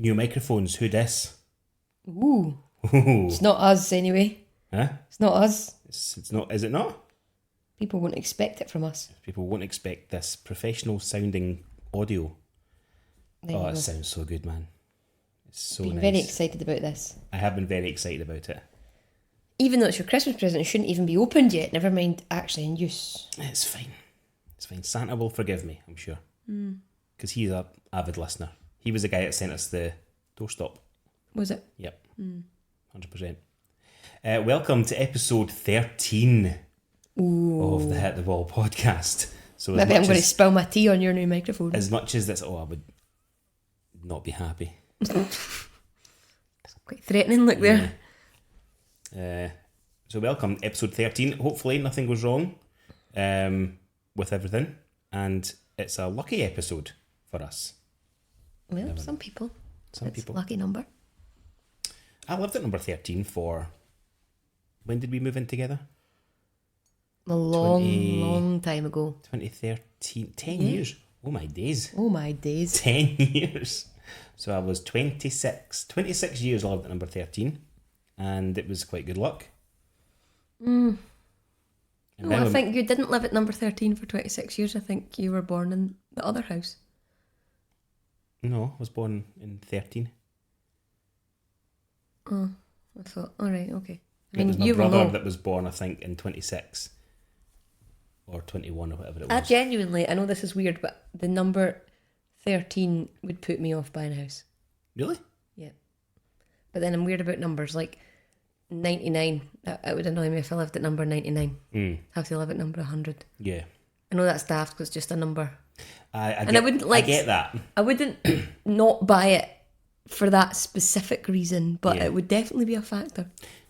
New microphones. Who dis? Ooh. Ooh. It's not us anyway. Huh? It's not us. It's not. Is it not? People won't expect it from us. People won't expect this professional sounding audio. There you Oh, it go. sounds so good, man. It's so Been nice. very excited about this. I have been very excited about it. Even though it's your Christmas present, it shouldn't even be opened yet. Never mind actually in use. It's fine. It's fine. Santa will forgive me, I'm sure. Because he's an avid listener. He was the guy that sent us the doorstop. Was it? Yep. 100%. Welcome to episode 13 of the Hit the Wall podcast. So Maybe I'm going to spill my tea on your new microphone. As much as this, I would not be happy. Quite threatening look there. So welcome, episode 13. Hopefully nothing goes wrong with everything. And it's a lucky episode for us. Well, some people. Some it's people. A lucky number. I lived at number 13 for... When did we move in together? A long time ago. 2013. 10 years. Oh my days. Oh my days. 10 years. So I was 26. 26 years I lived at number 13. And it was quite good luck. No, I think you didn't live at number 13 for 26 years. I think you were born in the other house. No, I was born in 13. Oh, I thought, alright, okay. I It was mean, my you will brother know. that was born, I think, in 26. Or 21 or whatever it was. Genuinely, I know this is weird, but the number 13 would put me off buying a house. Really? Yeah. But then I'm weird about numbers, like 99. It would annoy me if I lived at number 99. Have to live at number 100. Yeah. I know that's daft because it's just a number. I get that. I wouldn't not buy it for that specific reason, but it would definitely be a factor.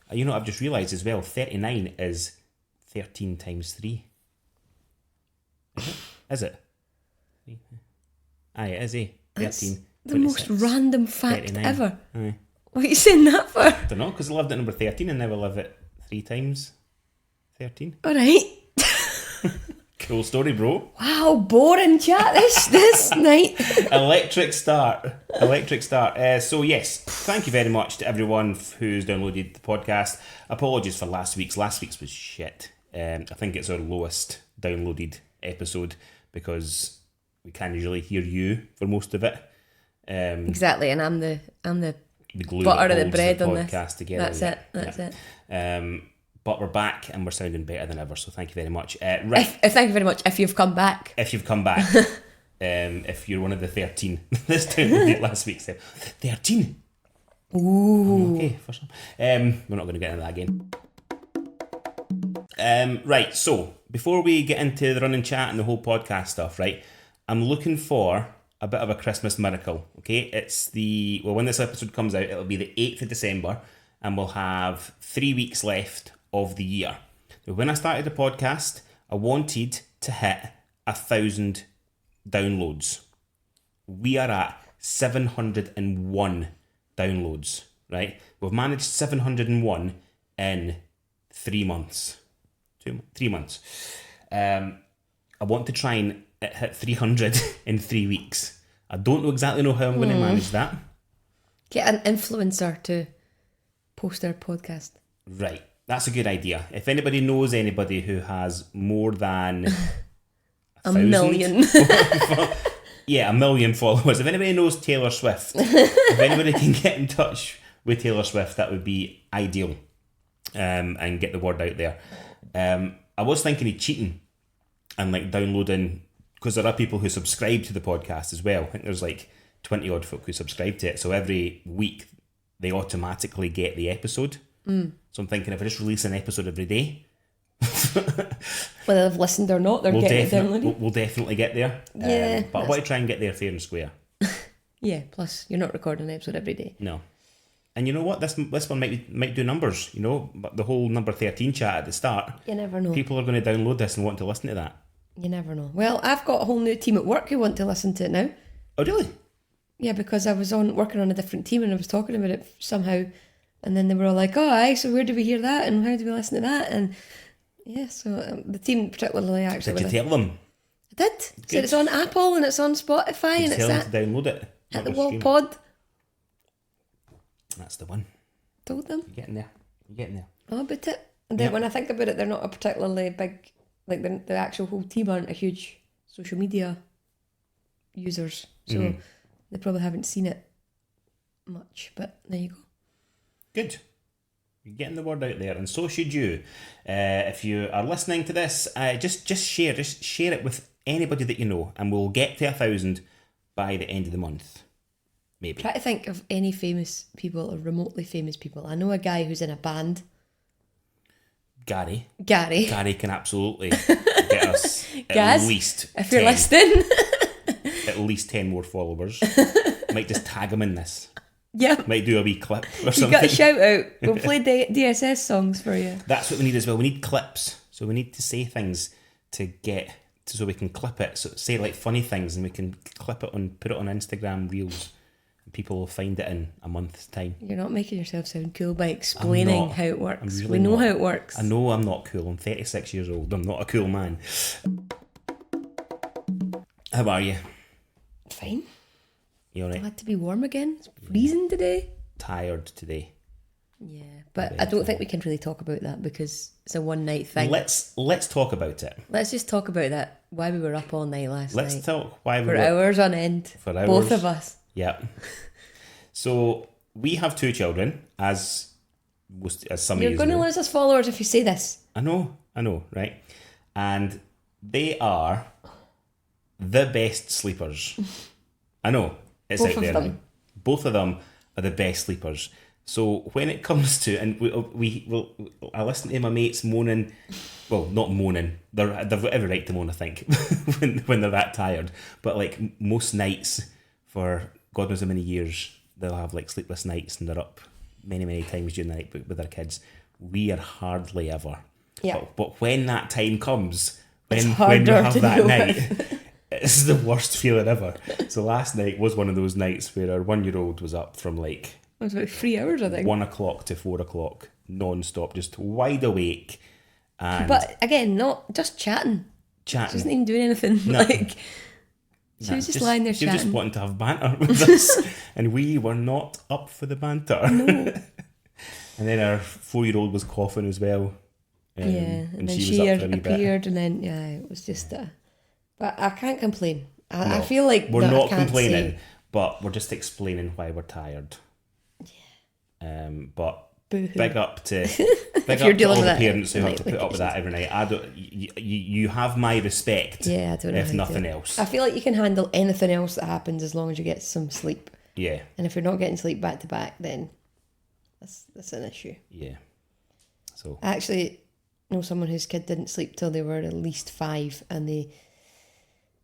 You know, I've just realised as well, 39 is 13 times 3. Is it? Aye, it is, eh? 13. The most random fact 39. ever. Aye. What are you saying that for? I don't know, because I lived at number 13 and now I live at 3 times 13. Alright. Cool story, bro. Wow, boring chat this night. Electric start. So yes, thank you very much to everyone who's downloaded the podcast. Apologies for last week's. Last week's was shit. I think it's our lowest downloaded episode because we can't usually hear you for most of it. Exactly, and I'm the glue butter that of the holds bread the on podcast this. together. That's it. But we're back and we're sounding better than ever. So thank you very much. Right. Thank you very much. If you've come back. If you've come back. If you're one of the 13 this downloaded last week's 13. Ooh. Okay, for some. We're not going to get into that again. Right, so before we get into the running chat and the whole podcast stuff, right, I'm looking for a bit of a Christmas miracle, okay? When this episode comes out, it'll be the 8th of December, and we'll have 3 weeks left of the year. Now, when I started the podcast, I wanted to hit 1,000 downloads. We are at 701 downloads, right? We've managed 701 in 3 months. 3 months. I want to try and hit 300 in 3 weeks. I don't exactly know how I'm going to manage that. Get an influencer to post their podcast. Right, that's a good idea. If anybody knows anybody who has more than 1,000,000. Yeah, 1 million followers. If anybody knows Taylor Swift, if anybody can get in touch with Taylor Swift, that would be ideal. And get the word out there. I was thinking of cheating and like downloading, because there are people who subscribe to the podcast as well. I think there's like 20 odd folk who subscribe to it. So every week they automatically get the episode. So I'm thinking if I just release an episode every day, whether they've listened or not, they're getting it downloaded. We'll definitely get there. Yeah. But I want to try and get there fair and square. Yeah, plus you're not recording an episode every day. No. And you know what? This one might do numbers, you know? But the whole number 13 chat at the start. You never know. People are going to download this and want to listen to that. You never know. Well, I've got a whole new team at work who want to listen to it now. Oh, really? Yeah, because I was working on a different team and I was talking about it somehow. And then they were all like, oh, aye, so where do we hear that? And how do we listen to that? And yeah, so the team particularly actually... Did you tell them? I did. Said it's on Apple and it's on Spotify and it's tell them that. to download it. Hit the Wall Pod. That's the one. Told them. You're getting there. You're getting there. Oh, but it. And then Yep. when I think about it, they're not a particularly big, like the actual whole team aren't a huge social media users. So they probably haven't seen it much. But there you go. Good. You're getting the word out there, and so should you. If you are listening to this, just share it with anybody that you know, and we'll get to 1,000 by the end of the month. Maybe. Try to think of any famous people or remotely famous people. I know a guy who's in a band. Gary can absolutely get us Gaz, at least if 10, you're listening. at least 10 more followers. Might just tag him in this. Yeah. Might do a wee clip or You something. got a shout out. We'll play DSS songs for you. That's what we need as well. We need clips. So we need to say things so we can clip it. So say like funny things, and we can clip it put it on Instagram Reels, and people will find it in a month's time. You're not making yourself sound cool by explaining how it works. Really We know not. how it works. I know I'm not cool. I'm 36 years old. I'm not a cool man. How are you? Fine. You alright? Glad to be warm again. It's freezing today. Tired today. Yeah, but I don't think we can really talk about that because it's a one night thing. Let's talk about it. Let's just talk about that. Why we were up all night last night. Let's talk why we for were hours on end. For hours. Both of us. Yeah. So we have 2 children, as some of you You're going to know. lose us followers if you say this. I know, right? And they are the best sleepers. I know, it's Both out of there them. now. Both of them are the best sleepers. So when it comes to, and I listen to my mates moaning, well, not moaning, they've got every right to moan, I think, when they're that tired. But like most nights for God knows how many years, they'll have like sleepless nights and they're up many, many times during the night with their kids. We are hardly ever. Yeah. But when that time comes, when you harder have to that deal night, it's the worst feeling ever. So last night was one of those nights where our 1-year-old was up from like It was about 3 hours, I think. 1 o'clock to 4 o'clock, non-stop, just wide awake. And But again, not just chatting. She wasn't even doing anything. No. Like she was just lying there She was chatting. just wanting to have banter with us, and we were not up for the banter. No. And then our 4-year-old was coughing as well. Yeah, and then she she was up for a wee bit. appeared, and then it was just but I can't complain. I No, feel like we're that I not can't complaining, say, but we're just explaining why we're tired. Yeah. But boo-hoo. big up to you're dealing all with the that parents who have to nightly put up with that every night. I don't. You have my respect. Yeah, I don't know. If how to nothing do it. else. I feel like you can handle anything else that happens as long as you get some sleep. Yeah. And if you're not getting sleep back to back, then that's an issue. Yeah. So. I actually know someone whose kid didn't sleep till they were at least 5, and they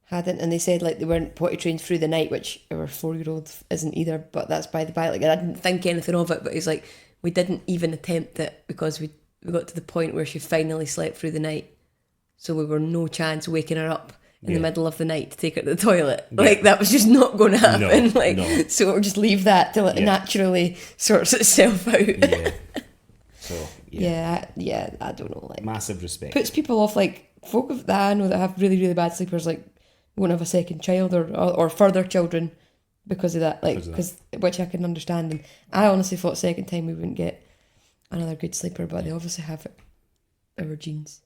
hadn't, and they said like they weren't potty trained through the night, which our 4-year-old isn't either. But that's by the by. Like I didn't think anything of it, but he's like, we didn't even attempt it because we got to the point where she finally slept through the night, so we were no chance waking her up in the middle of the night to take her to the toilet. Yeah. Like that was just not going to happen. No. So we'll just leave that till it naturally sorts itself out. Yeah. So. Yeah, I don't know. Like Massive respect. puts people off. Like folk that I know that have really, really bad sleepers, like won't have a second child or further children because of that. Like because which I can understand. And I honestly thought second time we wouldn't get another good sleeper, but they obviously have it. Our genes.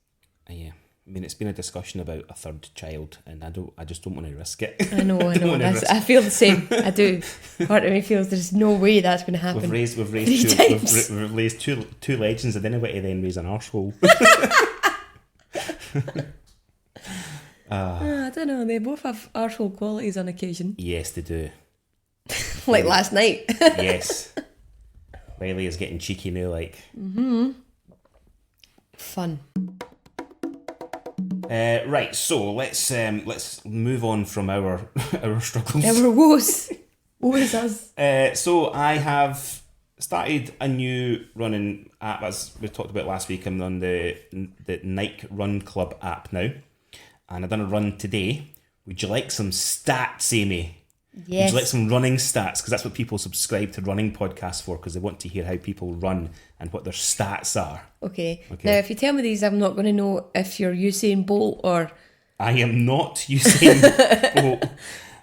Yeah. I mean, it's been a discussion about a third child, and I just don't want to risk it. I know. I feel the same. I do. Part of me feels there's no way that's going to happen. We've raised two legends. I didn't want to then raise an arsehole. I don't know. They both have arsehole qualities on occasion. Yes, they do. Like last night. Yes. Riley is getting cheeky now, like. Fun. Right, so let's move on from our struggles. Our woes. Woes us. So I have started a new running app, as we talked about last week. I'm on the Nike Run Club app now, and I've done a run today. Would you like some stats, Amy? Yes. Would you like some running stats? Because that's what people subscribe to running podcasts for, because they want to hear how people run and what their stats are. Okay. Now, if you tell me these, I'm not going to know if you're Usain Bolt or... I am not Usain Bolt.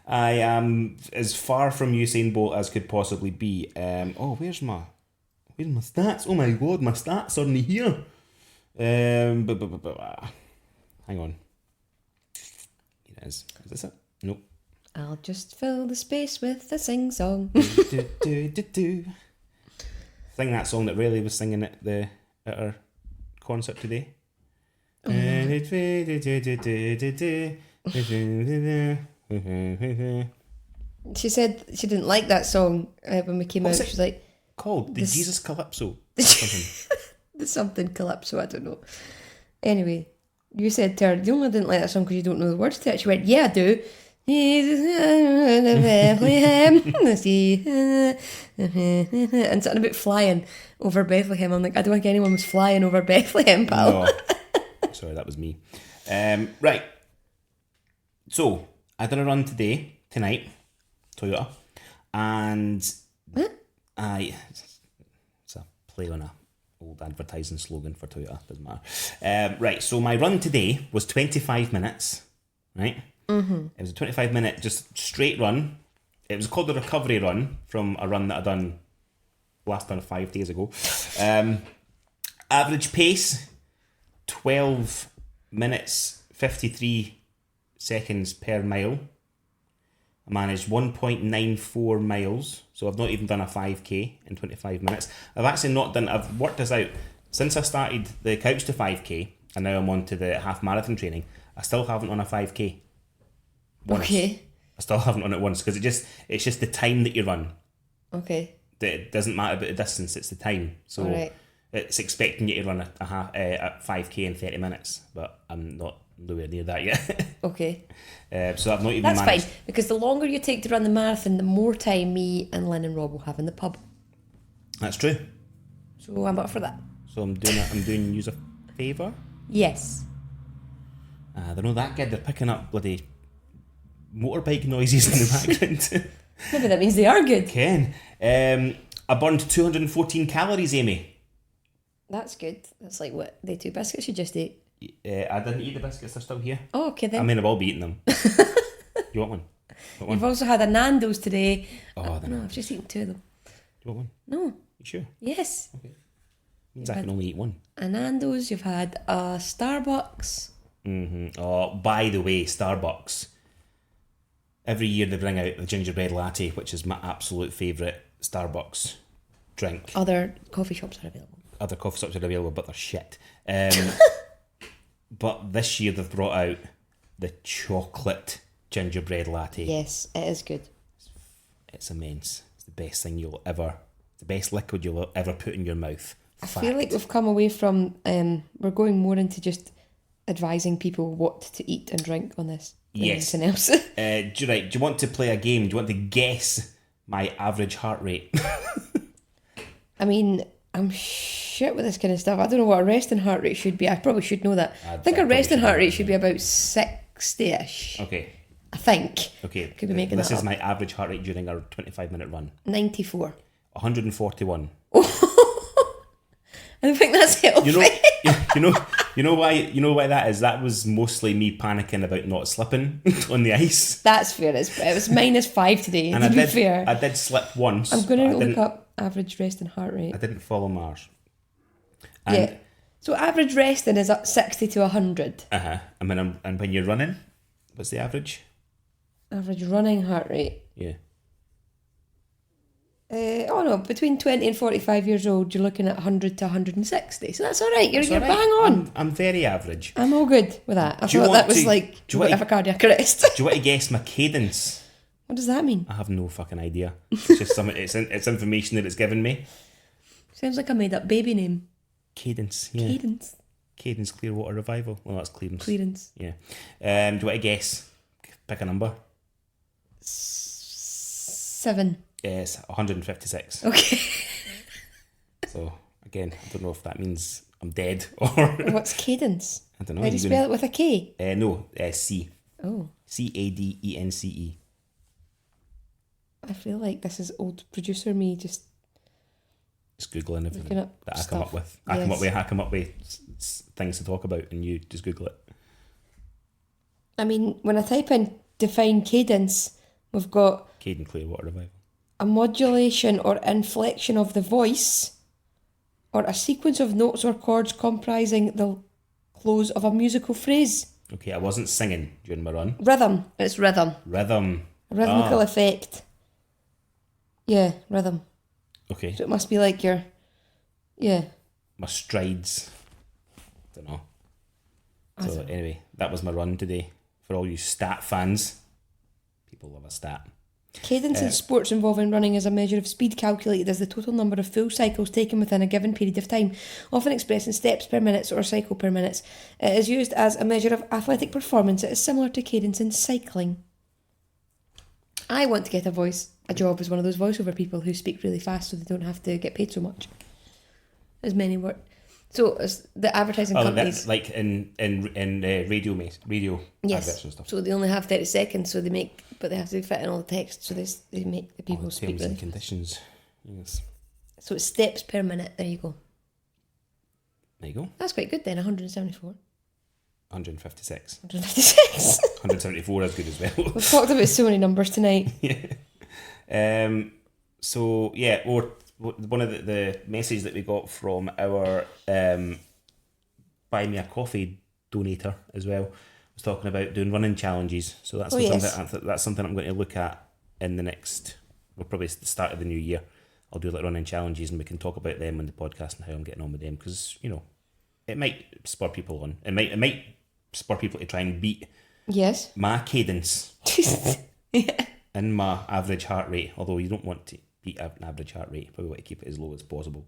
I am as far from Usain Bolt as could possibly be. Where's my stats? Oh my god, my stats are in here. Hang on. Here it is. Is this it? Nope. I'll just fill the space with a sing song. Sing that song that Riley was singing at our concert today. Oh, no. She said she didn't like that song when we came What's out. it She was like, called the This- Jesus Calypso. Something. there's something Calypso, I don't know. Anyway, you said to her, you only didn't like that song because you don't know the words to it. She went, yeah, I do. And something about flying over Bethlehem. I'm like, I don't think anyone was flying over Bethlehem, pal. No. Sorry, that was me. Right. So, I done a run tonight, Toyota, and What? it's a play on a old advertising slogan for Toyota, doesn't matter. Right, so my run today was 25 minutes, right? Mm-hmm. It was a 25-minute just straight run. It was called the recovery run from a run that I done 5 days ago. Average pace, 12 minutes, 53 seconds per mile. I managed 1.94 miles, so I've not even done a 5k in 25 minutes. I've worked this out. Since I started the Couch to 5k, and now I'm on to the half marathon training, I still haven't done a 5k. Once. Okay. I still haven't done it once, because it's just the time that you run. Okay. It doesn't matter about the distance, it's the time. So Alright. it's expecting you to run a 5k in 30 minutes, but I'm not nowhere near that yet. Okay. So I've not even That's managed. fine, because the longer you take to run the marathon, the more time me and Lynn and Rob will have in the pub. That's true. So I'm up for that. So I'm doing you a favour. Yes. They're not that good. They're picking up bloody motorbike noises in the background. Maybe that means they are good. Ken, I burned 214 calories, Amy. That's good. That's like what the 2 biscuits you just ate. I didn't eat the biscuits. They're still here. Oh, okay then. I mean, I will be eating them. You want one? Want one? You've also had a Nando's today. Oh, No, I've just eaten 2 of them. Do you want one? No. You sure? Yes. Means I can only eat one. A Nando's. You've had a Starbucks. Mm-hmm. Oh, by the way, Starbucks. Every year they bring out the gingerbread latte, which is my absolute favourite Starbucks drink. Other coffee shops are available. Other coffee shops are available, but they're shit. But this year they've brought out the chocolate gingerbread latte. Yes, it is good. It's immense. It's the best liquid you'll ever put in your mouth. I feel like we've come away from, we're going more into just advising people what to eat and drink on this than Yes. anything else. Do you want to play a game? Do you want to guess my average heart rate? I mean, I'm shit with this kind of stuff. I don't know what a resting heart rate should be. I probably should know that. I think a probably resting should heart know rate that, should be about 60-ish. Okay. I think. Okay. Could be making this that is up. my average heart rate during our 25-minute run. 94. 141. I don't think that's healthy. You know why that is? That was mostly me panicking about not slipping on the ice. That's fair. It was -5 today, And to I be did fair. I did slip once. I'm going but to I look didn't- up average resting heart rate. I didn't follow Mars. And, Yeah. So average resting is up 60 to 100. And when you're running, what's the average? Average running heart rate. Yeah. Between 20 and 45 years old, you're looking at 100 to 160. So that's all right. You're All right. bang on. I'm very average. I'm all good with that. I Do you thought that want was to- like do you a bit want of a cardiac arrest. Do you want to guess my cadence? What does that mean? I have no fucking idea. It's just it's information that it's given me. Sounds like a made up baby name. Cadence. Yeah. Cadence. Cadence Clearwater Revival. Well, that's Clearance. Clearance. Yeah. Do you want to guess? Pick a number. 7. Yes, 156. Okay. So again, I don't know if that means I'm dead or What's cadence? I don't know. How do you spell it with a K? No, C. Oh. CADENCE. I feel like this is old producer me just Just googling everything looking up that I stuff. come up with. I come up with things to talk about, and you just Google it. I mean, when I type in define cadence, We've got Caden Clearwater Revival. a modulation or inflection of the voice, or a sequence of notes or chords comprising the close of a musical phrase. Okay, I wasn't singing during my run. Rhythm. It's rhythm. Rhythm. A rhythmical effect. Yeah, rhythm. Okay. So it must be like your... Yeah. My strides. Don't know. So anyway, that was my run today. For all you stat fans. People love a stat. Cadence in sports involving running is a measure of speed calculated as the total number of full cycles taken within a given period of time, often expressed in steps per minute or cycle per minute. It is used as a measure of athletic performance. It is similar to cadence in cycling. I want to get a job as one of those voiceover people who speak really fast so they don't have to get paid so much. As many words. So as the advertising companies, like in radio yes, adverts and stuff. so they only have 30 seconds, so but they have to fit in all the text, so they make the people speak terms really and conditions. Yes. So it's steps per minute. There you go. There you go. That's quite good then. 174. 156. 156. 174 is good as well. We've talked about so many numbers tonight. Yeah. So yeah, or one of the messages that we got from our Buy Me a Coffee donator as well was talking about doing running challenges. So that's that's something I'm going to look at in the next, well, probably the start of the new year. I'll do like running challenges and we can talk about them on the podcast and how I'm getting on with them, because it might spur people on. It might spur people to try and beat my cadence and my average heart rate. Although you don't want to beat an average heart rate, you probably want to keep it as low as possible.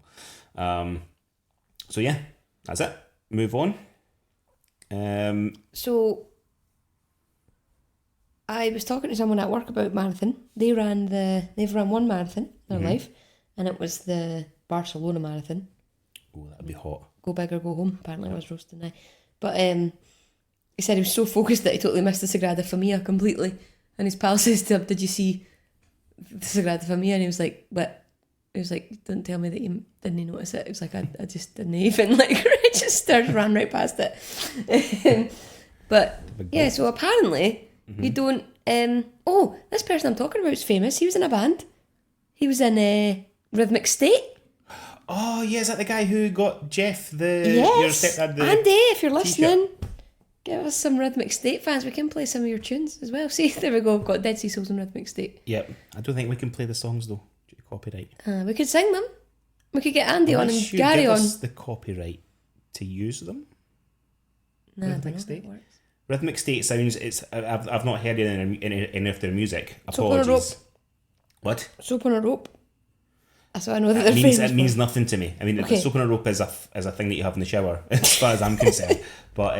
So yeah, that's it. Move on. So I was talking to someone at work about marathon. They've run one marathon in their life, and it was the Barcelona marathon. Oh, that'd be hot. Go big or go home. Apparently I was roasting now. But he said he was so focused that he totally missed the Sagrada Familia completely. And his pal says to him, "Did you see the Sagrada Familia?" And he was like, "What?" He was like, "Don't tell me that you didn't notice it." He was like, I just didn't even register, ran right past it. But yeah, so apparently you don't... this person I'm talking about is famous. He was in a band. He was in Rhythmic State. Oh, yeah, is that the guy who got Jeff, your stepdad, Andy, if you're listening, give us some Rhythmic State fans. We can play some of your tunes as well. See, there we go. We've got Dead Sea Souls and Rhythmic State. Yep. I don't think we can play the songs, though, due to copyright. We could sing them. We could get Andy on and Gary give on. us the copyright to use them? No, Rhythmic State? Rhythmic State sounds... I've not heard any of their music. Apologies. Soap on a rope. What? Soap on a rope. So I know that it means nothing to me. I mean, soap on a rope is a thing that you have in the shower, as far as I'm concerned. But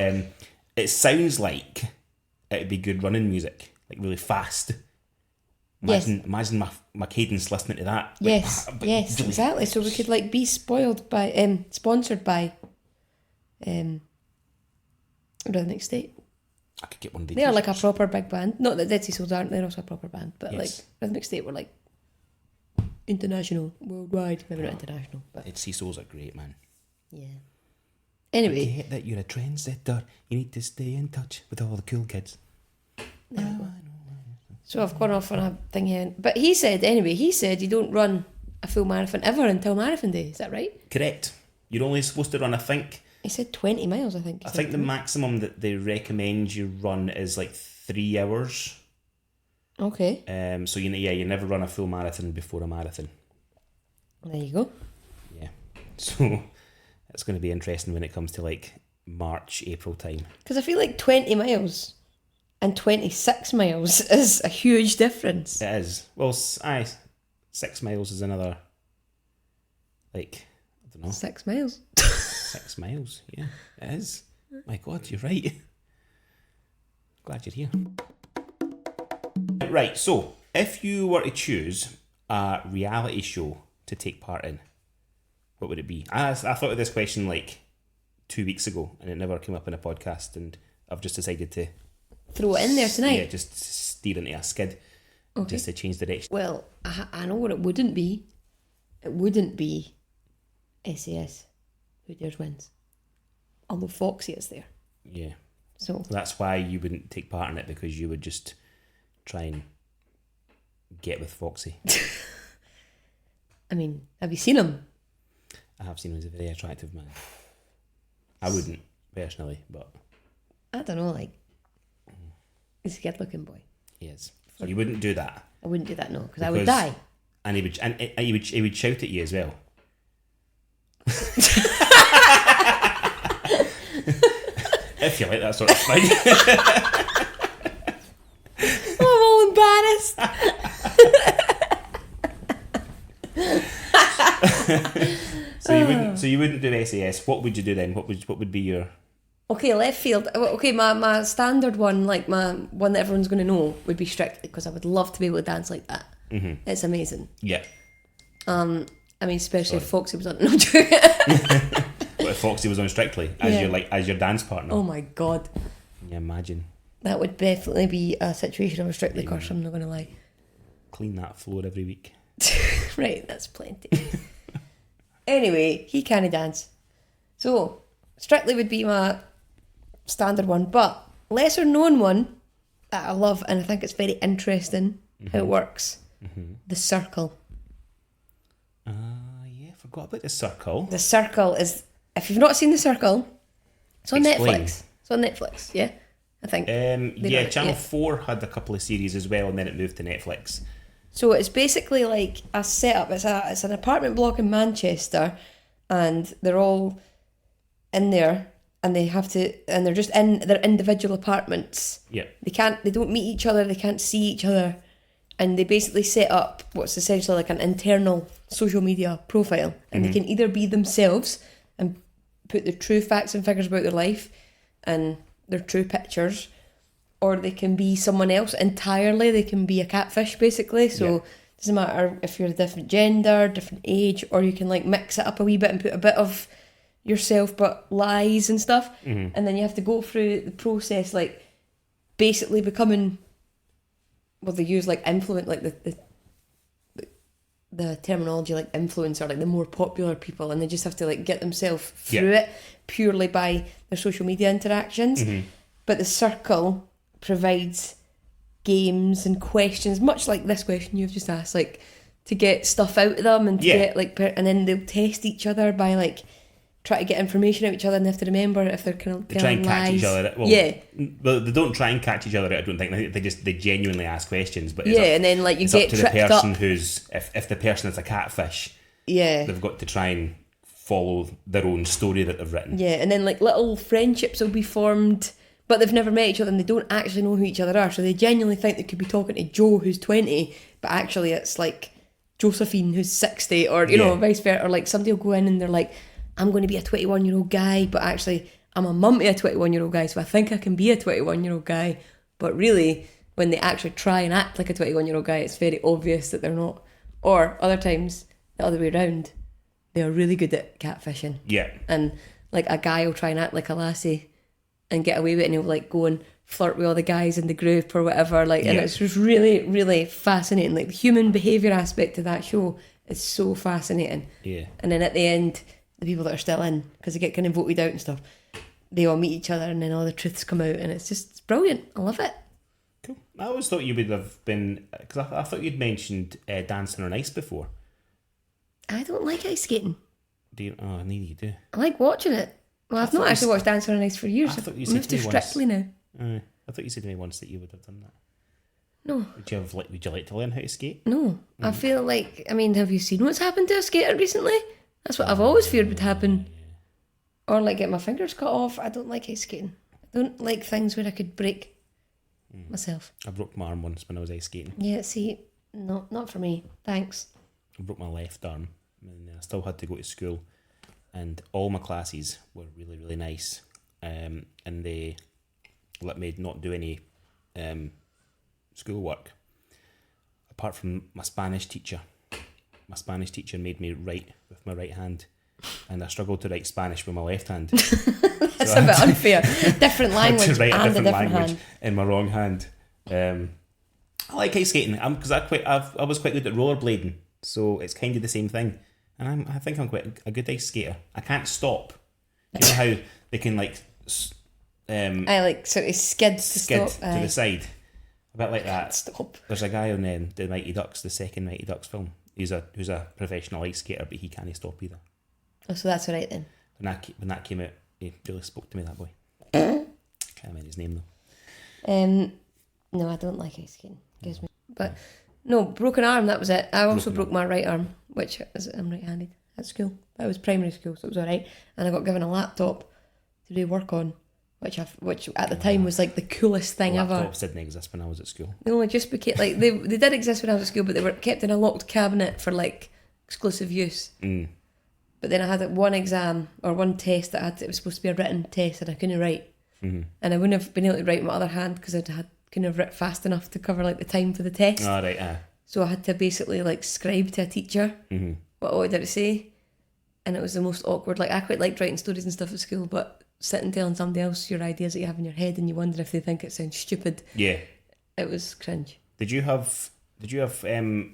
it sounds like it'd be good running music, like really fast. Imagine my cadence listening to that. Yes, yes, exactly. So we could be sponsored by Rhythmic State. I could get one of these. They are like a proper big band. Not that Dead Sea Souls aren't. They're also a proper band, but Rhythmic State were like international, worldwide. Maybe not international, but Dead Sea Souls are great, man. Yeah. Anyway, forget that you're a trendsetter. You need to stay in touch with all the cool kids. So I've gone off on a thing here, but he said you don't run a full marathon ever until marathon day. Is that right? Correct. You're only supposed to run, I think. He said 20 miles. I think. I think the maximum that they recommend you run is like 3 hours. Okay. So you never run a full marathon before a marathon. There you go. Yeah. So it's going to be interesting when it comes to like March, April time. Because I feel like 20 miles and 26 miles is a huge difference. It is. Well, 6 miles is another, like, I don't know. 6 miles. 6 miles, yeah, it is. My God, you're right. Glad you're here. Right, so if you were to choose a reality show to take part in, what would it be? I thought of this question like 2 weeks ago and it never came up in a podcast, and I've just decided to throw it in there tonight. Yeah, just steer into a skid, just to change direction. Well, I know what it wouldn't be. It wouldn't be SAS, Who Dares Wins. Although Foxy is there. Yeah. So that's why you wouldn't take part in it, because you would just try and get with Foxy. I mean, have you seen him? I have seen him as a very attractive man. I wouldn't, personally, but... I don't know, like... He's a good-looking boy. He is. So you wouldn't do that? I wouldn't do that, no, because I would die. And he would shout at you as well. If you like that sort of thing. I'm all embarrassed. So you wouldn't do SAS. What would you do then? What would be your... Okay, left field. Okay, my standard one, like my one that everyone's going to know, would be Strictly, because I would love to be able to dance like that. Mm-hmm. It's amazing. Yeah. I mean, especially if Foxy was on. No, I'm joking. What if Foxy was on Strictly as your dance partner? Oh my god. Can you imagine? That would definitely be a situation of a Strictly crush. I'm not going to lie. Clean that floor every week. Right, that's plenty. Anyway, he can't dance. So, Strictly would be my standard one, but lesser known one that I love, and I think it's very interesting how it works. Mm-hmm. The Circle. Yeah, forgot about The Circle. The Circle is, if you've not seen The Circle, it's on Explain. Netflix. It's on Netflix, yeah? I think. Channel 4 had a couple of series as well, and then it moved to Netflix. So it's basically like a setup. It's an apartment block in Manchester, and they're all in there, and they're just in their individual apartments. Yeah. They don't meet each other, they can't see each other, and they basically set up what's essentially like an internal social media profile, and they can either be themselves and put the true facts and figures about their life and their true pictures, or they can be someone else entirely. They can be a catfish, basically. So it doesn't matter if you're a different gender, different age, or you can like mix it up a wee bit and put a bit of yourself but lies and stuff. And then you have to go through the process, like basically becoming, well, they use like influence, like the terminology like influencer, like the more popular people, and they just have to like get themselves through it purely by their social media interactions. But The Circle provides games and questions, much like this question you've just asked, like to get stuff out of them and to get like, and then they'll test each other by like try to get information out of each other, and they have to remember if they're kind of they try and catch lies. each other. Well, they don't try and catch each other. I don't think they genuinely ask questions. But and then like you get up to the person who's if the person is a catfish. They've got to try and follow their own story that they've written. And then like little friendships will be formed, but they've never met each other and they don't actually know who each other are. So they genuinely think they could be talking to Joe who's 20, but actually it's like Josephine who's 60, or you know, vice versa. Or like somebody will go in and they're like, I'm going to be a 21-year-old guy, but actually I'm a mum to a 21-year-old guy, so I think I can be a 21-year-old guy. But really, when they actually try and act like a 21-year-old guy, it's very obvious that they're not. Or other times, the other way around, they are really good at catfishing. And like a guy will try and act like a lassie and get away with it, and he'll like go and flirt with all the guys in the group or whatever. Like, and it's just really, really fascinating. Like the human behaviour aspect of that show is so fascinating. And then at the end, the people that are still in, because they get kind of voted out and stuff, they all meet each other, and then all the truths come out, and it's brilliant. I love it. Cool. I always thought you would have been, because I thought you'd mentioned dancing on ice before. I don't like ice skating. Do you? Oh, neither you do. I like watching it. Well, I've not actually watched Dancing on Ice for years. I've moved to Strictly now. I thought you said to me once that you would have done that. No. Would you like to learn how to skate? No. I feel like, I mean, have you seen what's happened to a skater recently? That's what I've always feared would happen. Or like get my fingers cut off. I don't like ice skating. I don't like things where I could break myself. I broke my arm once when I was ice skating. Yeah, see, no, not for me. Thanks. I broke my left arm, and I still had to go to school, and all my classes were really, really nice, and they let me not do any schoolwork, apart from my Spanish teacher. My Spanish teacher made me write with my right hand, and I struggled to write Spanish with my left hand. That's a bit unfair. Different language to write and a different language hand. in my wrong hand. I like ice skating because I was quite good at rollerblading, so it's kind of the same thing. And I think I'm quite a good ice skater. I can't stop. You know how they can like I like sort of skid to the side. A bit like that. Stop. There's a guy on the Mighty Ducks, the second Mighty Ducks film. Who's a professional ice skater, but he can't stop either. Oh, so that's all right then. When that came out, he really spoke to me, that boy. Can't remember his name though. No, I don't like ice skating. Gives me. But no, broken arm. That was it. I also broke my right arm, which is I'm right-handed at school. That was primary school, so it was all right. And I got given a laptop to do work on, which at the time was like the coolest thing ever. Laptops didn't exist when I was at school. They only just became like they did exist when I was at school, but they were kept in a locked cabinet for like exclusive use. But then I had one exam or one test that it was supposed to be a written test, and I couldn't write, and I wouldn't have been able to write with my other hand because couldn't have written fast enough to cover like the time for the test. Oh, right, So I had to basically like scribe to a teacher what I wanted her to say, and it was the most awkward. Like I quite liked writing stories and stuff at school, but sitting telling somebody else your ideas that you have in your head and you wonder if they think it sounds stupid. Yeah. It was cringe. Did you have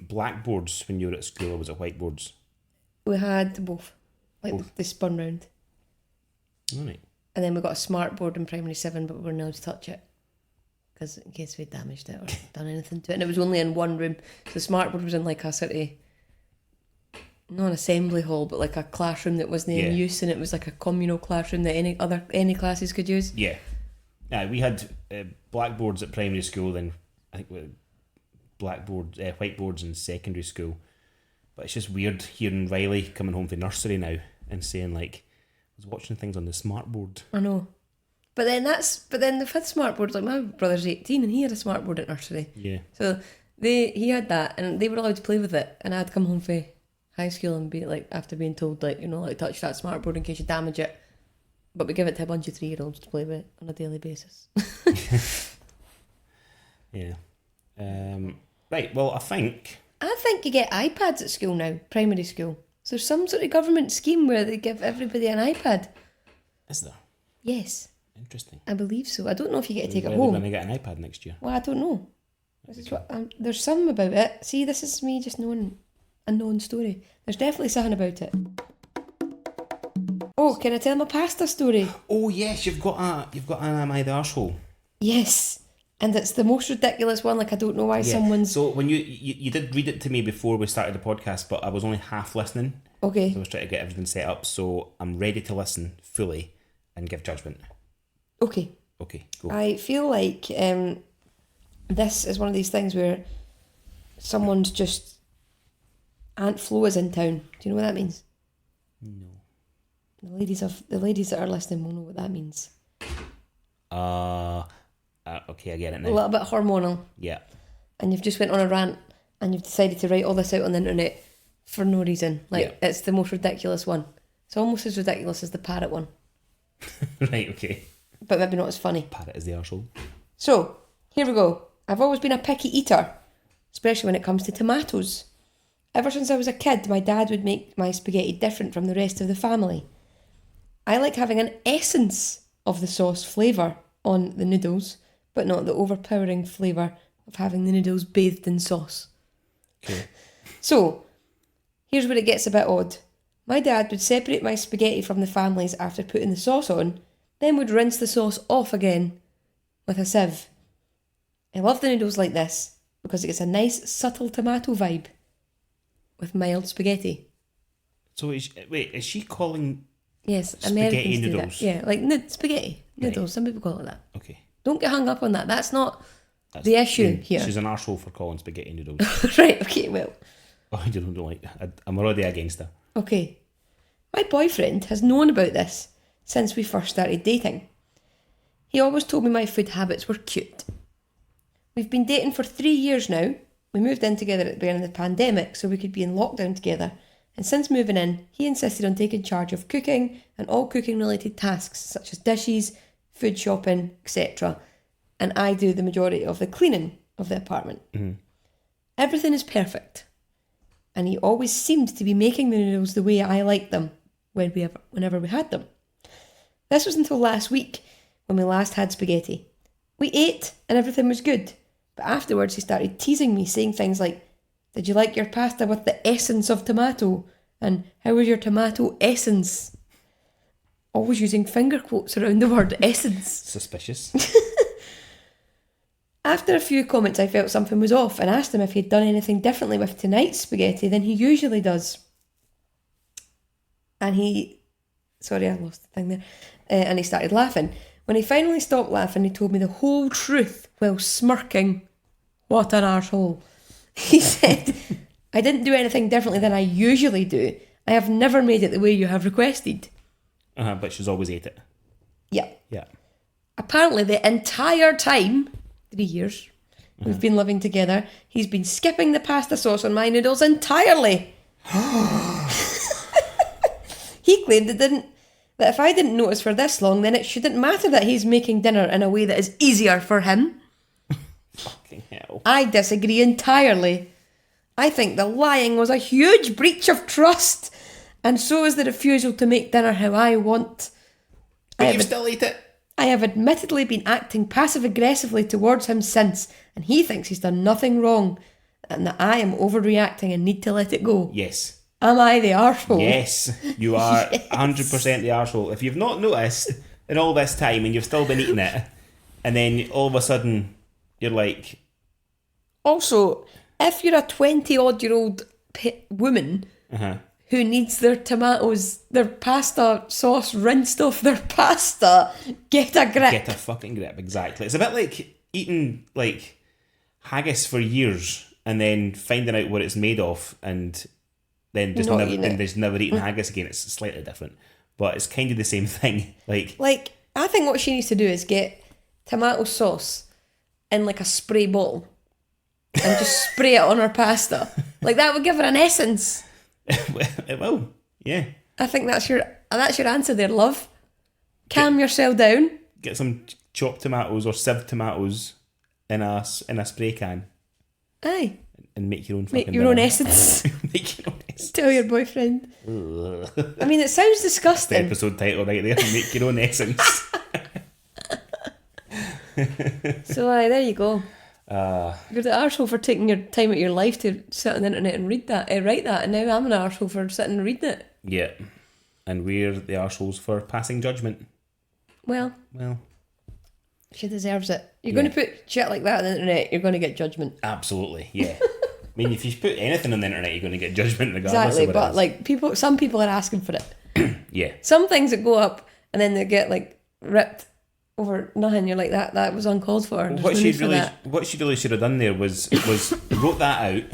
blackboards when you were at school, or was it whiteboards? We had both. Like they spun round. All right. And then we got a smart board in primary 7, but we were not allowed to touch it because in case we damaged it or done anything to it. And it was only in one room. So the smart board was in like a sort of, not an assembly hall, but like a classroom that wasn't in use, and it was like a communal classroom that any classes could use. Yeah. We had blackboards at primary school, then I think we had whiteboards in secondary school. But it's just weird hearing Riley coming home from nursery now and saying like, I was watching things on the smart board. I know. But then they've had smart boards. Like my brother's 18 and he had a smart board at nursery. Yeah. So he had that and they were allowed to play with it. And I'd come home from high school and be like, after being told like, like touch that smart board in case you damage it. But we give it to a bunch of 3-year-olds to play with on a daily basis. Yeah. Right. Well, I think you get iPads at school now, primary school. So there's some sort of government scheme where they give everybody an iPad. Is there? Yes. Interesting. I believe so. I don't know if you get to take it home. Are they going to get an iPad next year? Well, I don't know. This is what there's something about it. See, this is me just knowing a known story. There's definitely something about it. Oh, can I tell my pasta story? Oh yes, you've got an Am I the Arsehole? Yes. And it's the most ridiculous one. Like, I don't know why someone's... So when you did read it to me before we started the podcast, but I was only half listening. Okay. So I was trying to get everything set up, so I'm ready to listen fully and give judgment. Okay. Okay, go. I feel like this is one of these things where someone's just... Aunt Flo is in town. Do you know what that means? No. The ladies that are listening will know what that means. Okay, I get it now. A little bit hormonal. Yeah. And you've just went on a rant and you've decided to write all this out on the internet for no reason. It's the most ridiculous one. It's almost as ridiculous as the parrot one. Right, okay. But maybe not as funny. Parrot is the arsehole. So, here we go. I've always been a picky eater, especially when it comes to tomatoes. Ever since I was a kid, my dad would make my spaghetti different from the rest of the family. I like having an essence of the sauce flavour on the noodles, but not the overpowering flavour of having the noodles bathed in sauce. Okay. So, here's where it gets a bit odd. My dad would separate my spaghetti from the family's after putting the sauce on, then would rinse the sauce off again with a sieve. I love the noodles like this because it gets a nice subtle tomato vibe with mild spaghetti. So is she calling spaghetti Americans noodles? Yeah, like spaghetti noodles. Right. Some people call it that. Okay. Don't get hung up on that. That's not the issue here. She's an arsehole for calling spaghetti noodles. Right, okay, well. Oh, I don't like that. I'm already against her. Okay. My boyfriend has known about this since we first started dating. He always told me my food habits were cute. We've been dating for 3 years now. We moved in together at the beginning of the pandemic so we could be in lockdown together. And since moving in, he insisted on taking charge of cooking and all cooking related tasks such as dishes, food shopping, etc. And I do the majority of the cleaning of the apartment. Mm-hmm. Everything is perfect. And he always seemed to be making the noodles the way I liked them whenever we had them. This was until last week when we last had spaghetti. We ate and everything was good. But afterwards he started teasing me, saying things like, "Did you like your pasta with the essence of tomato?" And "How was your tomato essence?" Always using finger quotes around the word essence. Suspicious. After a few comments, I felt something was off and asked him if he'd done anything differently with tonight's spaghetti than he usually does. And he... Sorry, I lost the thing there. And he started laughing. When he finally stopped laughing, he told me the whole truth while smirking. What an arsehole. He said, I didn't do anything differently than I usually do. I have never made it the way you have requested. But she's always ate it. Yeah. Yeah. Apparently the entire time, 3 years, we've been living together, he's been skipping the pasta sauce on my noodles entirely. He claimed that if I didn't notice for this long, then it shouldn't matter that he's making dinner in a way that is easier for him. Fucking hell. I disagree entirely. I think the lying was a huge breach of trust, and so is the refusal to make dinner how I want. But you still eat it? I have admittedly been acting passive-aggressively towards him since, and he thinks he's done nothing wrong, and that I am overreacting and need to let it go. Yes. Am I the arsehole? Yes, you are 100% the arsehole. If you've not noticed in all this time and you've still been eating it, and then all of a sudden you're like... Also, if you're a 20-odd-year-old woman who needs their tomatoes, their pasta sauce rinsed off their pasta, get a grip. Get a fucking grip, exactly. It's a bit like eating like haggis for years and then finding out what it's made of and then just never eating haggis again. It's slightly different, but it's kind of the same thing. Like I think what she needs to do is get tomato sauce in like a spray bottle and just spray it on her pasta. Like that would give her an essence. It will, yeah. I think that's your answer there, love. Calm yourself down. Get some chopped tomatoes or sieved tomatoes in a spray can. Aye. And make your own fucking Make your own essence. Make your own essence. Tell your boyfriend. I mean, it sounds disgusting. The episode title right there. Make your own essence. So there you go. You're the arsehole for taking your time out of your life to sit on the internet and write that, and now I'm an arsehole for sitting and reading it. Yeah, and we're the arseholes for passing judgment. Well, she deserves it. You're going to put shit like that on the internet, you're going to get judgment. Absolutely, yeah. I mean, if you put anything on the internet, you're going to get judgment regardless of what but it like some people are asking for it. Yeah. Some things that go up and then they get like ripped over nothing. You're like that was uncalled for. What she really should have done there was wrote that out,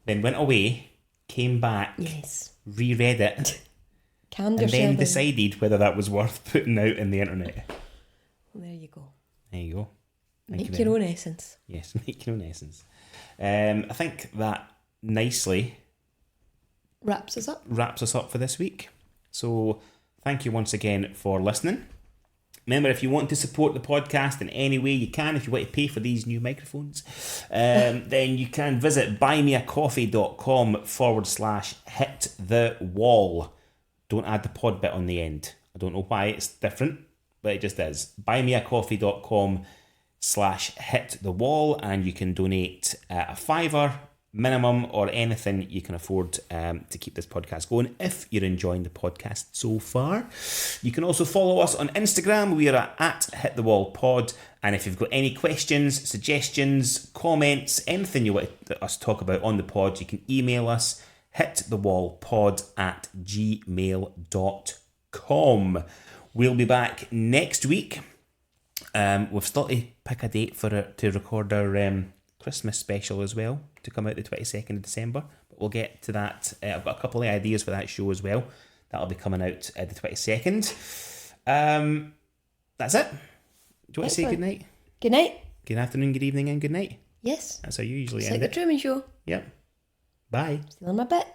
then went away, came back, reread it, and then decided whether that was worth putting out in the internet. Well, there you go. There you go. Make your own essence. Yes, make your own essence. I think that nicely wraps us up for this week. So thank you once again for listening. Remember, if you want to support the podcast in any way you can, if you want to pay for these new microphones, then you can visit buymeacoffee.com/hitthewall. Don't add the pod bit on the end. I don't know why it's different, but it just is. buymeacoffee.com/hitthewall, and you can donate a $5 minimum or anything you can afford to keep this podcast going if you're enjoying the podcast so far. You can also follow us on Instagram. We are at hitthewallpod, and if you've got any questions, suggestions, comments, anything you want us to talk about on the pod, you can email us hitthewallpod@gmail.com. We'll be back next week. We've still to pick a date to record our Christmas special as well, to come out the 22nd of December, but we'll get to that. I've got a couple of ideas for that show as well. That'll be coming out the 22nd. That's it. Do you want to say good night? Good night. Good afternoon, good evening, and good night. Yes. That's how you usually it's end like it. The Truman Show. Yep. Bye. Still on my bit.